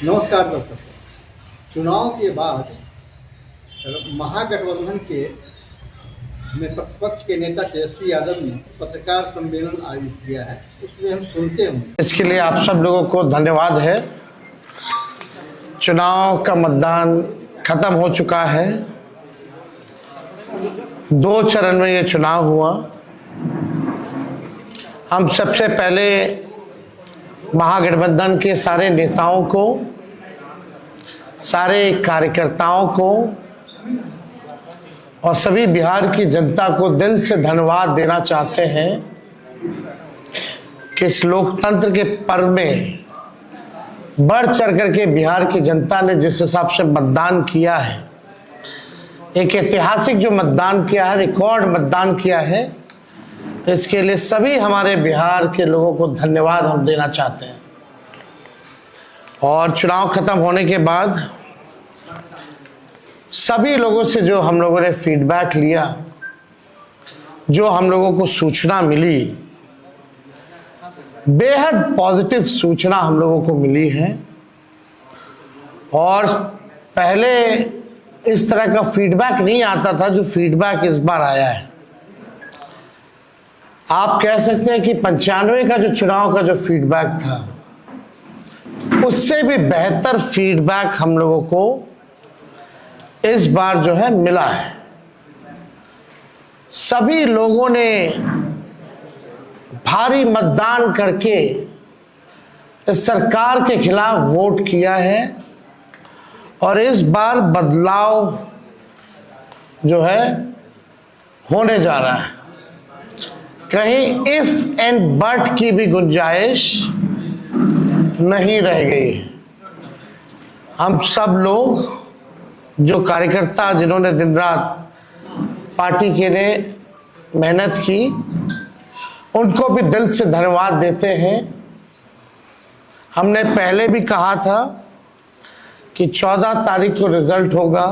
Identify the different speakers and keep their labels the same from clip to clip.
Speaker 1: नमस्कार दर्शक। चुनाव के बाद महागठबंधन के में प्रतिपक्ष के नेता तेजस्वी यादव ने पत्रकार सम्मेलन आयोजित किया है, उसमें हम सुनते हैं।
Speaker 2: इसके लिए आप सब लोगों को धन्यवाद है। चुनाव का मतदान खत्म हो चुका है। 2 चरण में ये चुनाव हुआ। हम सबसे पहले महागठबंधन के सारे नेताओं को, सारे कार्यकर्ताओं को और सभी बिहार की जनता को दिल से धन्यवाद देना चाहते हैं कि इस लोकतंत्र के पर्व में बढ़ चढ़ करके बिहार की जनता ने जिस हिसाब से मतदान किया है, एक ऐतिहासिक जो मतदान किया है, रिकॉर्ड मतदान किया है, इसके लिए सभी हमारे बिहार के लोगों को धन्यवाद हम देना चाहते हैं। और चुनाव खत्म होने के बाद सभी लोगों से जो हम लोगों ने फीडबैक लिया, जो हम लोगों को सूचना मिली, बेहद पॉजिटिव सूचना हम लोगों को मिली है। और पहले इस तरह का फीडबैक नहीं आता था जो फीडबैक इस बार आया है। आप कह सकते हैं कि 95 का जो चुनाव का जो फीडबैक था, उससे भी बेहतर फीडबैक हम लोगों को इस बार जो है मिला है। सभी लोगों ने भारी मतदान करके इस सरकार के खिलाफ वोट किया है और इस बार बदलाव जो है होने जा रहा है। कहीं इफ एंड बट की भी गुंजाइश नहीं रह गई। हम सब लोग जो कार्यकर्ता जिन्होंने दिन रात पार्टी के लिए मेहनत की, उनको भी दिल से धन्यवाद देते हैं। हमने पहले भी कहा था कि 14 तारीख को रिजल्ट होगा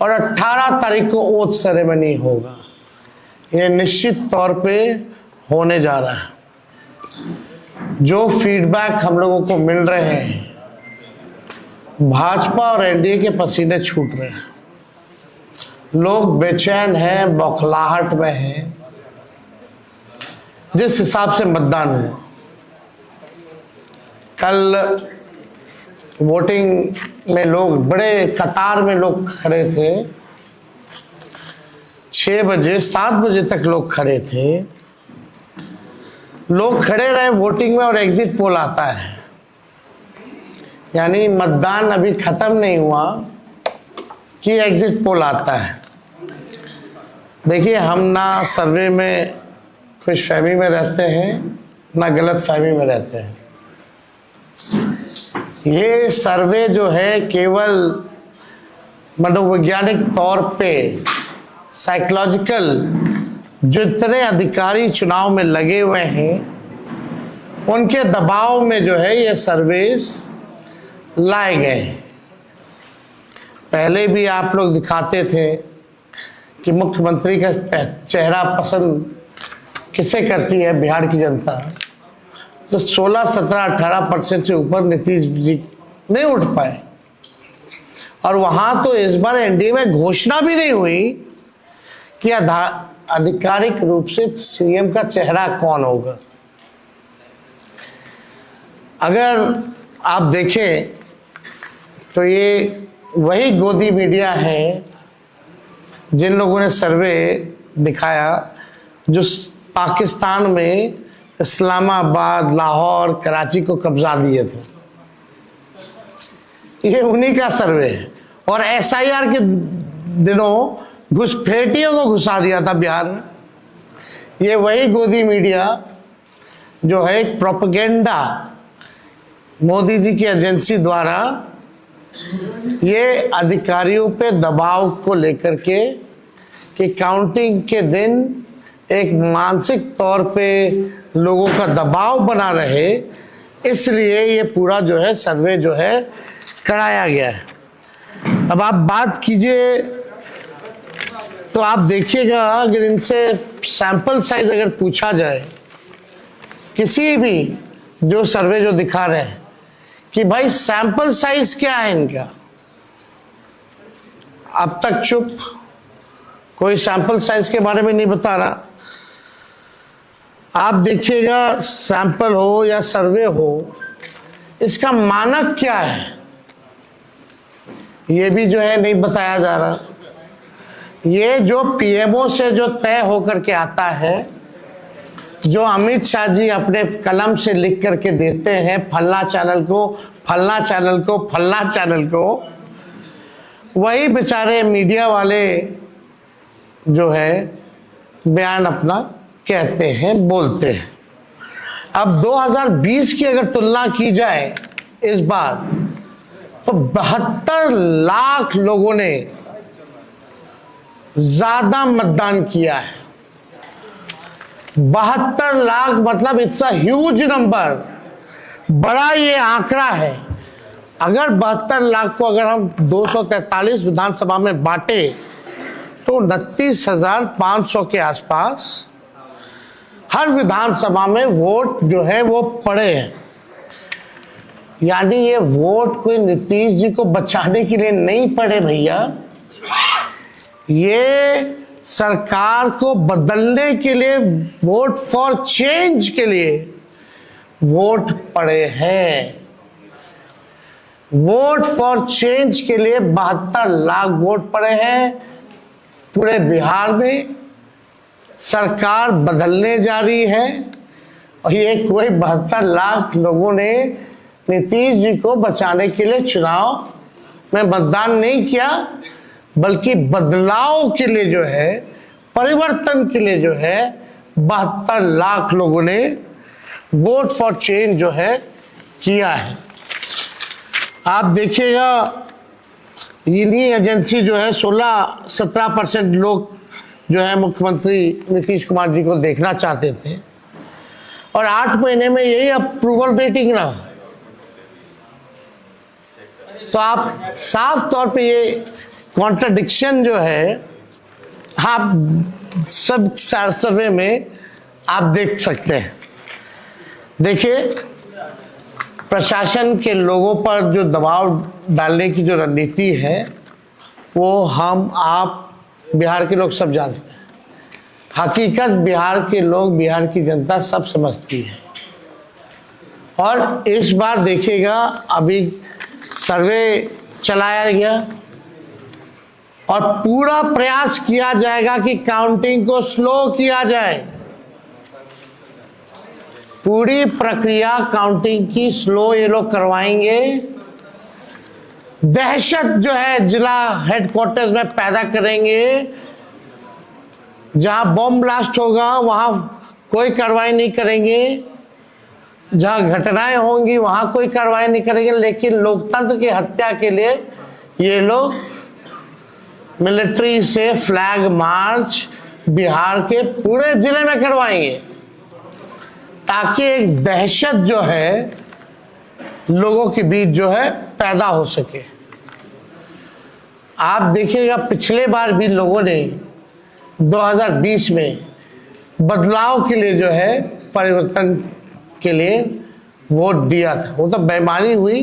Speaker 2: और 18 तारीख को ओथ सेरेमनी होगा। ये निश्चित तौर पे होने जा रहा है। जो फीडबैक हम लोगों को मिल रहे हैं, भाजपा और एनडीए के पसीने छूट रहे हैं। लोग बेचैन हैं, बौखलाहट में हैं। जिस हिसाब से मतदान हुआ, कल वोटिंग में लोग बड़े कतार में लोग खड़े थे। 6 बजे 7 बजे तक लोग खड़े थे। लोग खड़े रहे वोटिंग में और एग्जिट पोल आता है, यानी मतदान अभी खत्म नहीं हुआ कि एग्जिट पोल आता है। देखिए, हम ना सर्वे में खुशफहमी में रहते हैं, ना गलत फहमी में रहते हैं। ये सर्वे जो है केवल मनोवैज्ञानिक तौर पे, साइकोलॉजिकल, जितने अधिकारी चुनाव में लगे हुए हैं उनके दबाव में जो है ये सर्वेस लाए गए। पहले भी आप लोग दिखाते थे कि मुख्यमंत्री का चेहरा पसंद किसे करती है बिहार की जनता, तो 16, 17, 18% से ऊपर नीतीश जी नहीं उठ पाए। और वहां तो इस बार एनडीए में घोषणा भी नहीं हुई कि आधिकारिक रूप से सीएम का चेहरा कौन होगा। अगर आप देखें तो ये वही गोदी मीडिया है जिन लोगों ने सर्वे दिखाया, जो पाकिस्तान में इस्लामाबाद, लाहौर, कराची को कब्जा दिए थे। ये उन्हीं का सर्वे है। और एसआईआर के दिनों घुसपैठियों को घुसा दिया था बिहार में। ये वही गोदी मीडिया जो है एक प्रोपेगेंडा मोदी जी की एजेंसी द्वारा ये अधिकारियों पे दबाव को लेकर के कि काउंटिंग के दिन एक मानसिक तौर पे लोगों का दबाव बना रहे, इसलिए ये पूरा जो है सर्वे जो है कराया गया है। अब आप बात कीजिए तो आप देखिएगा, अगर इनसे सैंपल साइज अगर पूछा जाए, किसी भी जो सर्वे जो दिखा रहे हैं कि भाई सैंपल साइज क्या है इनका। अब तक चुप, कोई सैंपल साइज के बारे में नहीं बता रहा। आप देखिएगा, सैंपल हो या सर्वे हो, इसका मानक क्या है ये भी जो है नहीं बताया जा रहा। ये जो पीएमओ से जो तय होकर के आता है, जो अमित शाह जी अपने कलम से लिख करके देते हैं, फल्ला चैनल को, फल्ला चैनल को, फल्ला चैनल को, वही बेचारे मीडिया वाले जो है बयान अपना कहते हैं, बोलते हैं। अब 2020 की अगर तुलना की जाए इस बार, तो 72 लाख लोगों ने ज्यादा मतदान किया है। 72 लाख मतलब इट्स अ ह्यूज नंबर, बड़ा ये आंकड़ा है। अगर 72 लाख को अगर हम 243 विधानसभा में बांटे तो 29,500 के आसपास हर विधानसभा में वोट जो है वो पड़े हैं। यानी ये वोट कोई नीतीश जी को बचाने के लिए नहीं पड़े भैया, ये सरकार को बदलने के लिए, वोट फॉर चेंज के लिए वोट पड़े हैं। वोट फॉर चेंज के लिए 72 लाख वोट पड़े हैं। पूरे बिहार में सरकार बदलने जा रही है और ये कोई 72 लाख लोगों ने नीतीश जी को बचाने के लिए चुनाव में मतदान नहीं किया, बल्कि बदलाव के लिए जो है, परिवर्तन के लिए जो है 72 लाख लोगों ने वोट फॉर चेंज जो है किया है। आप देखिएगा, इन्हीं एजेंसी जो है 16-17% लोग जो है मुख्यमंत्री नीतीश कुमार जी को देखना चाहते थे, और 8 महीने में यही अप्रूवल रेटिंग रहा। तो आप साफ तौर पे ये कॉन्ट्रडिक्शन जो है आप सब सर्वे में आप देख सकते हैं। देखिए, प्रशासन के लोगों पर जो दबाव डालने की जो रणनीति है वो हम आप बिहार के लोग सब जानते हैं। हकीकत बिहार के लोग, बिहार की जनता सब समझती है। और इस बार देखिएगा, अभी सर्वे चलाया गया और पूरा प्रयास किया जाएगा कि काउंटिंग को स्लो किया जाए। पूरी प्रक्रिया काउंटिंग की स्लो ये लोग करवाएंगे। दहशत जो है जिला हेडक्वार्टर्स में पैदा करेंगे। जहां बॉम्ब ब्लास्ट होगा वहां कोई कार्रवाई नहीं करेंगे, जहां घटनाएं होंगी वहां कोई कार्रवाई नहीं करेंगे। लेकिन लोकतंत्र की हत्या के लिए ये लोग मिलिट्री से फ्लैग मार्च बिहार के पूरे जिले में करवाएंगे, ताकि एक दहशत जो है लोगों के बीच जो है पैदा हो सके। आप देखिएगा, पिछले बार भी लोगों ने 2020 में बदलाव के लिए जो है, परिवर्तन के लिए वोट दिया था। वो तो बेईमानी हुई,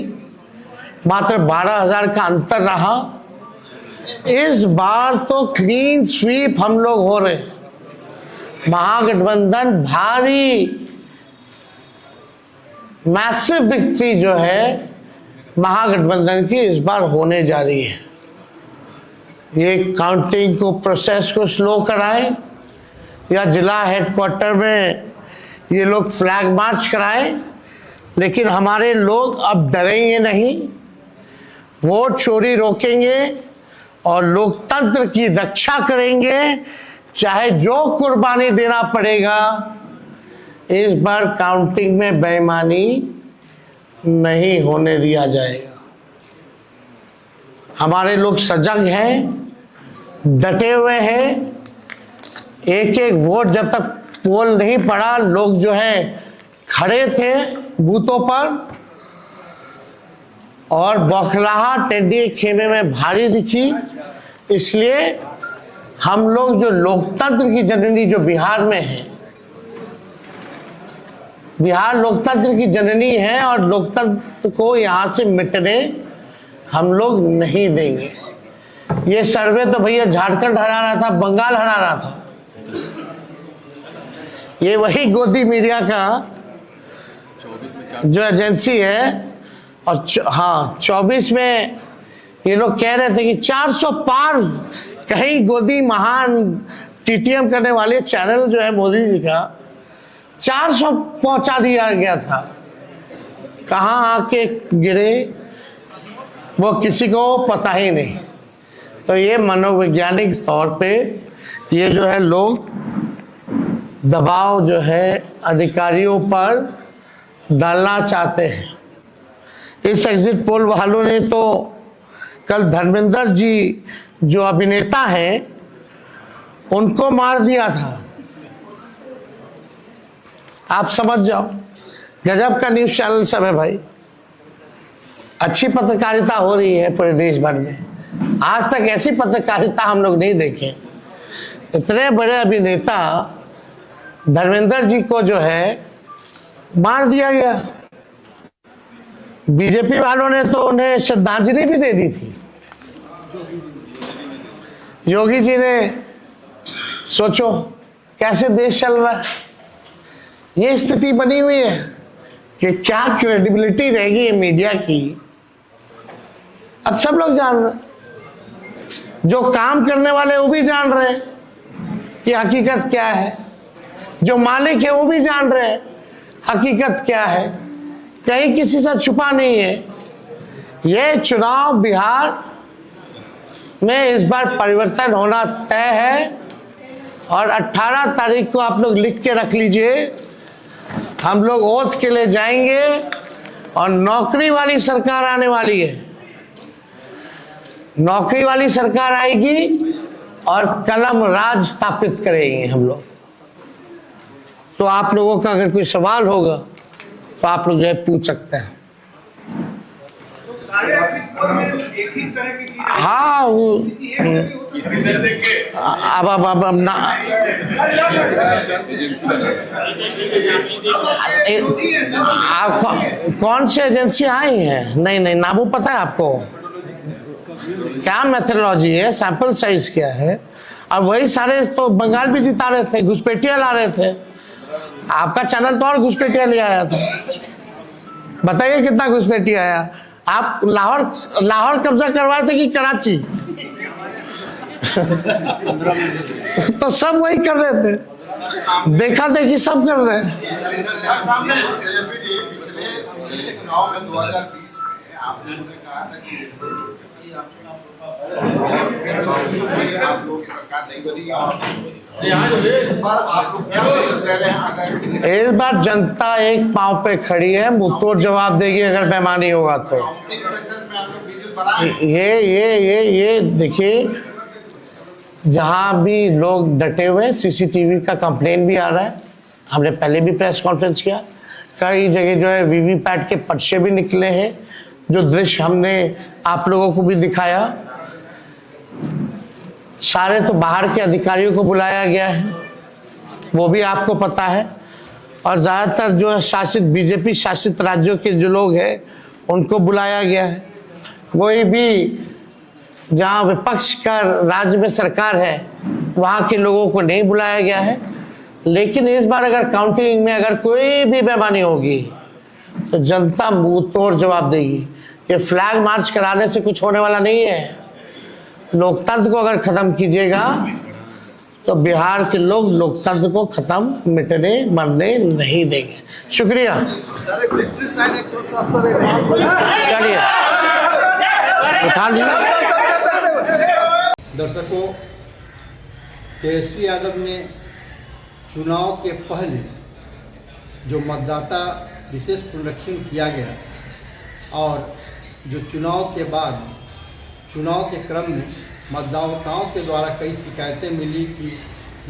Speaker 2: मात्र 12,000 का अंतर रहा। इस बार तो क्लीन स्वीप हम लोग हो रहे हैं। महागठबंधन भारी मैसिव विक्ट्री जो है महागठबंधन की इस बार होने जा रही है। ये काउंटिंग को, प्रोसेस को स्लो कराएं या जिला हेडक्वार्टर में ये लोग फ्लैग मार्च कराएं, लेकिन हमारे लोग अब डरेंगे नहीं, वोट चोरी रोकेंगे और लोकतंत्र की रक्षा करेंगे, चाहे जो कुर्बानी देना पड़ेगा। इस बार काउंटिंग में बेईमानी नहीं होने दिया जाएगा। हमारे लोग सजग हैं, डटे हुए हैं। एक एक वोट जब तक पोल नहीं पड़ा, लोग जो है खड़े थे बूथों पर और बौखलाहट टेढ़ी खेमे में भारी दिखी। इसलिए हम लोग जो लोकतंत्र की जननी जो बिहार में है, बिहार लोकतंत्र की जननी है और लोकतंत्र को यहाँ से मिटने हम लोग नहीं देंगे। ये सर्वे तो भैया झारखंड हरा रहा था, बंगाल हरा रहा था। ये वही गोदी मीडिया का जो एजेंसी है, और हाँ 24 में ये लोग कह रहे थे कि 400 पार, कहीं गोदी महान टीटीएम करने वाले चैनल जो है मोदी जी का 400 पहुंचा दिया गया था। कहाँ आके गिरे वो किसी को पता ही नहीं। तो ये मनोवैज्ञानिक तौर पे ये जो है लोग दबाव जो है अधिकारियों पर डालना चाहते हैं। इस एग्जिट पोल वालों ने तो कल धर्मेंद्र जी जो अभिनेता हैं उनको मार दिया था। आप समझ जाओ, गजब का न्यूज़ चैनल सब है भाई। अच्छी पत्रकारिता हो रही है पूरे देश भर में। आज तक ऐसी पत्रकारिता हम लोग नहीं देखे। इतने बड़े अभिनेता धर्मेंद्र जी को जो है मार दिया गया। बीजेपी वालों ने तो उन्हें श्रद्धांजलि भी दे दी थी। योगी जी ने सोचो कैसे देश चल रहा है। ये स्थिति बनी हुई है कि क्या क्रेडिबिलिटी रहेगी मीडिया की। अब सब लोग जान रहे, जो काम करने वाले वो भी जान रहे हैं कि हकीकत क्या है, जो मालिक है वो भी जान रहे हैं हकीकत क्या है। कहीं किसी से छुपा नहीं है। ये चुनाव बिहार में इस बार परिवर्तन होना तय है और 18 तारीख को आप लोग लिख के रख लीजिए। हम लोग ओथ के लिए जाएंगे और नौकरी वाली सरकार आने वाली है। नौकरी वाली सरकार आएगी और कलम राज स्थापित करेंगे हम लोग। तो आप लोगों का अगर कोई सवाल होगा तो आप लोग जो है पूछ सकते हैं। हाँ वो अब ना आप कौन सी एजेंसी आई है? नहीं ना वो पता है आपको क्या मेथोडोलॉजी है, सैंपल साइज क्या है। और वही सारे तो बंगाल भी जिता रहे थे, घुसपैठिया ला रहे थे। आपका चैनल तो और घुसपैठिया ले आया था। बताइए कितना घुसपैठिया आया। आप लाहौर कब्जा करवाए थे कि कराची? तो सब वही कर रहे थे, देखा देखी सब कर रहे हैं। इस बार जनता एक पांव पे खड़ी है, मुंहतोड़ जवाब देगी अगर बेईमानी होगा तो। ये देखिए, जहां भी लोग डटे हुए, सीसीटीवी का कंप्लेन भी आ रहा है। हमने पहले भी प्रेस कॉन्फ्रेंस किया, कई जगह जो है वीवीपैट के पर्चे भी निकले हैं, जो दृश्य हमने आप लोगों को भी दिखाया। सारे तो बाहर के अधिकारियों को बुलाया गया है, वो भी आपको पता है। और ज़्यादातर जो है शासित बीजेपी शासित राज्यों के जो लोग हैं उनको बुलाया गया है। कोई भी जहाँ विपक्ष का राज्य में सरकार है वहाँ के लोगों को नहीं बुलाया गया है। लेकिन इस बार अगर काउंटिंग में अगर कोई भी बेईमानी होगी तो जनता मुंह तोड़ जवाब देगी। ये फ्लैग मार्च कराने से कुछ होने वाला नहीं है। लोकतंत्र को अगर खत्म कीजिएगा तो बिहार के लोग लोकतंत्र को खत्म मिटने मरने नहीं देंगे। शुक्रिया। चलिए उठा लीजिए।
Speaker 1: दर्शकों, तेजस्वी यादव ने चुनाव के पहले जो मतदाता विशेष पुनरीक्षण किया गया और जो चुनाव के बाद चुनाव के क्रम में मतदाताओं के द्वारा कई शिकायतें मिली कि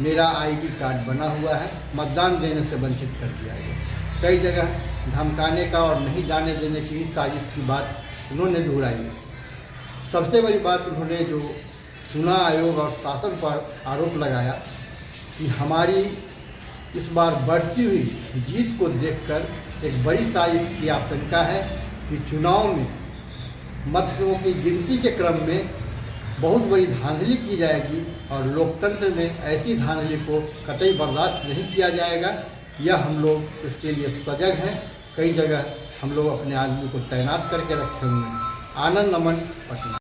Speaker 1: मेरा आईडी कार्ड बना हुआ है, मतदान देने से वंचित कर दिया गया। कई जगह धमकाने का और नहीं जाने देने की साजिश की बात उन्होंने दोहराई। सबसे बड़ी बात उन्होंने जो चुनाव आयोग और शासन पर आरोप लगाया कि हमारी इस बार बढ़ती हुई जीत को देखकर एक बड़ी साजिश की आशंका है कि चुनाव में मतों की गिनती के क्रम में बहुत बड़ी धांधली की जाएगी और लोकतंत्र में ऐसी धांधली को कतई बर्दाश्त नहीं किया जाएगा। यह हम लोग इसके लिए सजग हैं। कई जगह हम लोग अपने आदमी को तैनात करके रखे हुए हैं। आनंद अमन, पटना।